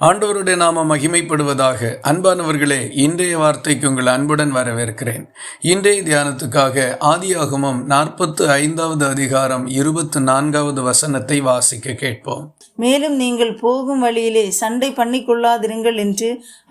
ஆண்டவருடைய நாம மகிமைப்படுவதாக. அன்பானவர்களே, இன்றைய வார்த்தைக்கு உங்கள் அன்புடன் வரவேற்கிறேன். இன்றைய தியானத்துக்காக ஆதியாகமம் 45வது அதிகாரம் 24வது வசனத்தை வாசிக்க கேட்போம். மேலும் நீங்கள் போகும் வழியிலே சண்டை பண்ணிக்கொள்ளாதிருங்கள் என்று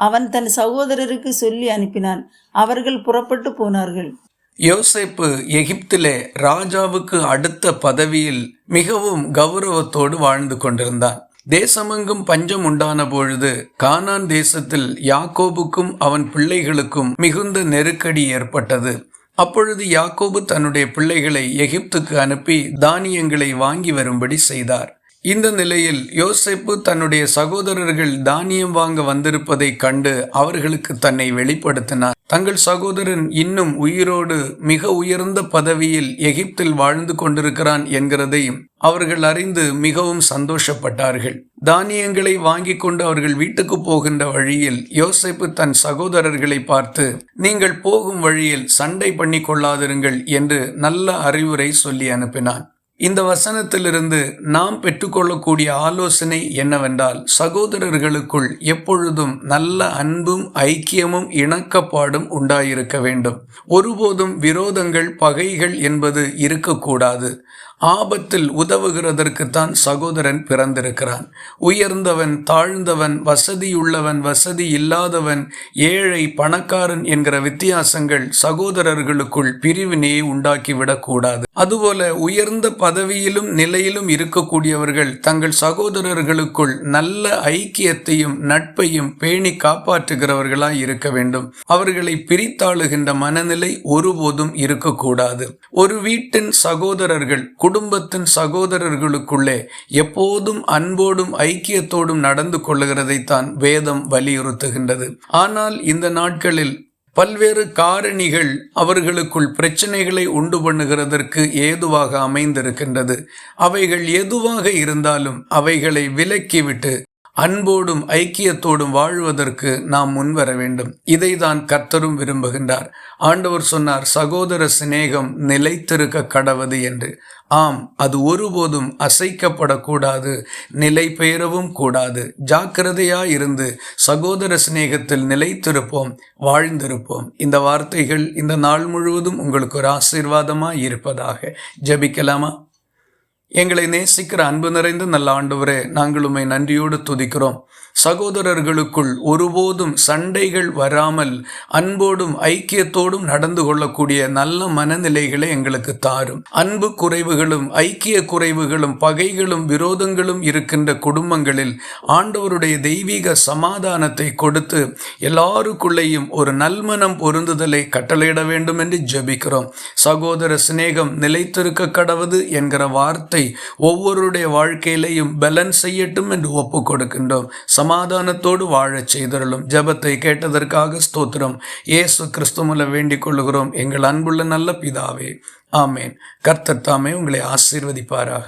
அவன் தன் சகோதரருக்கு சொல்லி அனுப்பினான். அவர்கள் புறப்பட்டு போனார்கள். யோசேப்பு எகிப்திலே ராஜாவுக்கு அடுத்த பதவியில் மிகவும் கௌரவத்தோடு வாழ்ந்து கொண்டிருந்தான். தேசமெங்கும் பஞ்சம் உண்டான பொழுது கானான் தேசத்தில் யாக்கோபுக்கும் அவன் பிள்ளைகளுக்கும் மிகுந்த நெருக்கடி ஏற்பட்டது. அப்பொழுது யாக்கோபு தன்னுடைய பிள்ளைகளை எகிப்துக்கு அனுப்பி தானியங்களை வாங்கி வரும்படி செய்தார். இந்த நிலையில் யோசேப்பு தன்னுடைய சகோதரர்கள் தானியம் வாங்க வந்திருப்பதை கண்டு அவர்களுக்கு தன்னை வெளிப்படுத்தினார். தங்கள் சகோதரன் இன்னும் உயிரோடு மிக உயர்ந்த பதவியில் எகிப்தில் வாழ்ந்து கொண்டிருக்கிறான் என்கிறதையும் அவர்கள் அறிந்து மிகவும் சந்தோஷப்பட்டார்கள். தானியங்களை வாங்கி கொண்டு அவர்கள் வீட்டுக்கு போகின்ற வழியில் யோசேப்பு தன் சகோதரர்களை பார்த்து, நீங்கள் போகும் வழியில் சண்டை பண்ணி கொள்ளாதிருங்கள் என்று நல்ல அறிவுரை சொல்லி அனுப்பினான். இந்த வசனத்திலிருந்து நாம் பெற்றுக்கொள்ளக்கூடிய ஆலோசனை என்னவென்றால், சகோதரர்களுக்குள் எப்பொழுதும் நல்ல அன்பும் ஐக்கியமும் இணக்கப்பாடும் உண்டாயிருக்க வேண்டும். ஒருபோதும் விரோதங்கள், பகைகள் என்பது இருக்கக்கூடாது. ஆபத்தில் உதவுகிறதற்குத்தான் சகோதரன் பிறந்திருக்கிறான். உயர்ந்தவன், தாழ்ந்தவன், வசதியுள்ளவன், வசதி இல்லாதவன், ஏழை, பணக்காரன் என்கிற வித்தியாசங்கள் சகோதரர்களுக்குள் பிரிவினையை உண்டாக்கிவிடக்கூடாது. அதுபோல உயர்ந்த பதவியிலும் நிலையிலும் இருக்கக்கூடியவர்கள் தங்கள் சகோதரர்களுக்குள் நல்ல ஐக்கியத்தையும் நட்பையும் பேணி காப்பாற்றுகிறவர்களாய் இருக்க வேண்டும். அவர்களை பிரித்தாளுகின்ற மனநிலை ஒருபோதும் இருக்கக்கூடாது. ஒரு வீட்டின் சகோதரர்கள் குடும்பத்தின் சகோதரர்களுக்குள்ளே எப்போதும் அன்போடும் ஐக்கியத்தோடும் நடந்து கொள்ளுகிறதைத்தான் வேதம் வலியுறுத்துகின்றது. ஆனால் இந்த நாட்களில் பல்வேறு காரணிகள் அவர்களுக்குள் பிரச்சனைகளை உண்டு பண்ணுகிறதற்கு ஏதுவாக அமைந்திருக்கின்றது. அவைகள் எதுவாக இருந்தாலும் அவைகளை விலக்கிவிட்டு அன்போடும் ஐக்கியத்தோடும் வாழ்வதற்கு நாம் முன்வர வேண்டும். இதைதான் கர்த்தரும் விரும்புகின்றார். ஆண்டவர் சொன்னார், சகோதர சிநேகம் நிலைத்திருக்க கடவது என்று. ஆம், அது ஒருபோதும் அசைக்கப்படக்கூடாது, நிலை பெயரவும் கூடாது. ஜாக்கிரதையாயிருந்து சகோதர சிநேகத்தில் நிலைத்திருப்போம், வாழ்ந்திருப்போம். இந்த வார்த்தைகள் இந்த நாள் முழுவதும் உங்களுக்கு ஒரு ஆசீர்வாதமாய் இருப்பதாக. ஜெபிக்கலாமா? எங்களை நேசிக்கிற அன்பு நிறைந்த நல்ல ஆண்டவரே, நாங்கள் உம்மை நன்றியோடு துதிக்கிறோம். சகோதரர்களுக்குள் ஒருபோதும் சண்டைகள் வராமல் அன்போடும் ஐக்கியத்தோடும் நடந்து கொள்ளக்கூடிய நல்ல மனநிலைகளை எங்களுக்கு தாரும். அன்பு குறைவுகளும் ஐக்கிய குறைவுகளும் பகைகளும் விரோதங்களும் இருக்கின்ற குடும்பங்களில் ஆண்டவருடைய தெய்வீக சமாதானத்தை கொடுத்து எல்லாருக்குள்ளேயும் ஒரு நல்மனம் பொருந்துதலை கட்டளையிட வேண்டும் என்று ஜெபிக்கிறோம். சகோதர சிநேகம் நிலைத்திருக்க கடவது என்கிற வார்த்தை ஒவ்வொருடைய வாழ்க்கையிலையும் பலன் செய்யட்டும் என்று ஒப்பு கொடுக்கின்றோம். சமாதானத்தோடு வாழச் செய்தருளும். ஜெபத்தை கேட்டதற்காக ஸ்தோத்திரம். இயேசு கிறிஸ்து மூலம் வேண்டிக் கொள்ளுகிறோம் எங்கள் அன்புள்ள நல்ல பிதாவே, ஆமேன். கர்த்தர் தாமே உங்களை ஆசீர்வதிப்பாராக.